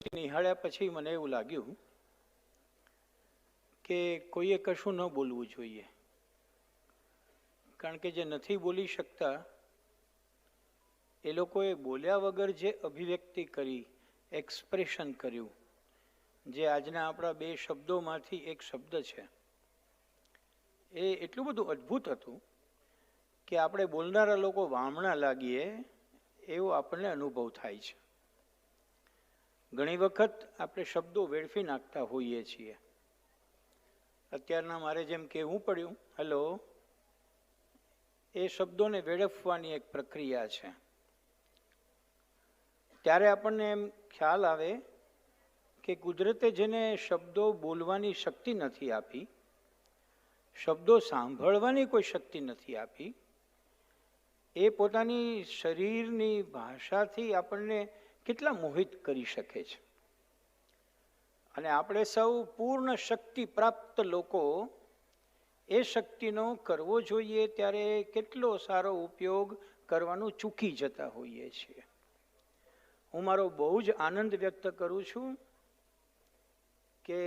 મૂર્તિ નિહાળ્યા પછી મને એવું લાગ્યું કે કોઈએ કશું ન બોલવું જોઈએ, કારણ કે જે નથી બોલી શકતા એ લોકોએ બોલ્યા વગર જે અભિવ્યક્તિ કરી, એક્સપ્રેશન કર્યું, જે આજના આપણા બે શબ્દોમાંથી એક શબ્દ છે, એ એટલું બધું અદ્ભુત હતું કે આપણે બોલનારા લોકો વામણા લાગીએ એવો આપણને અનુભવ થાય છે. ઘણી વખત આપણે શબ્દો વેડફી નાખતા હોઈએ છીએ. અત્યારના મારે જેમ કહેવું પડ્યું હેલો, એ શબ્દોને વેડફવાની એક પ્રક્રિયા છે. ત્યારે આપણને એમ ખ્યાલ આવે કે કુદરતે જેને શબ્દો બોલવાની શક્તિ નથી આપી, શબ્દો સાંભળવાની કોઈ શક્તિ નથી આપી, એ પોતાની શરીરની ભાષાથી આપણને કેટલા મોહિત કરી શકે છે. અને આપણે સૌ પૂર્ણ શક્તિ પ્રાપ્ત લોકો એ શક્તિનો કરવો જોઈએ ત્યારે કેટલો સારો ઉપયોગ કરવાનું ચૂકી જતા હોઈએ છીએ. હું મારો બહુ જ આનંદ વ્યક્ત કરું છું કે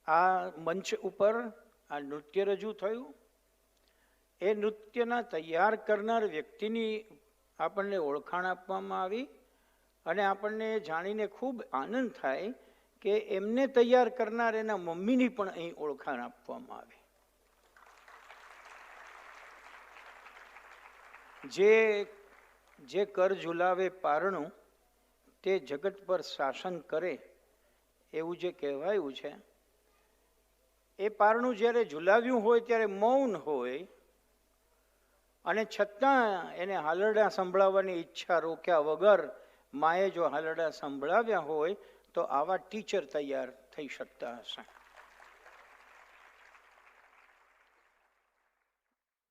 આ મંચ ઉપર આ નૃત્ય રજૂ થયું. એ નૃત્યના તૈયાર કરનાર વ્યક્તિની આપણને ઓળખાણ આપવામાં આવી અને આપણને જાણીને ખૂબ આનંદ થાય કે એમને તૈયાર કરનાર એના મમ્મીની પણ અહીં ઓળખાણ આપવામાં આવી. જે કર ઝુલાવે પારણું તે જગત પર શાસન કરે, એવું જે કહેવાયું છે, એ પારણું જ્યારે ઝુલાવ્યું હોય ત્યારે મૌન હોય અને છતાં એને હાલરડા સંભળાવવાની ઈચ્છા રોક્યા વગર માએ જો હાલરડા સંભળાવ્યા હોય તો આવા ટીચર તૈયાર થઈ શકતા હશે.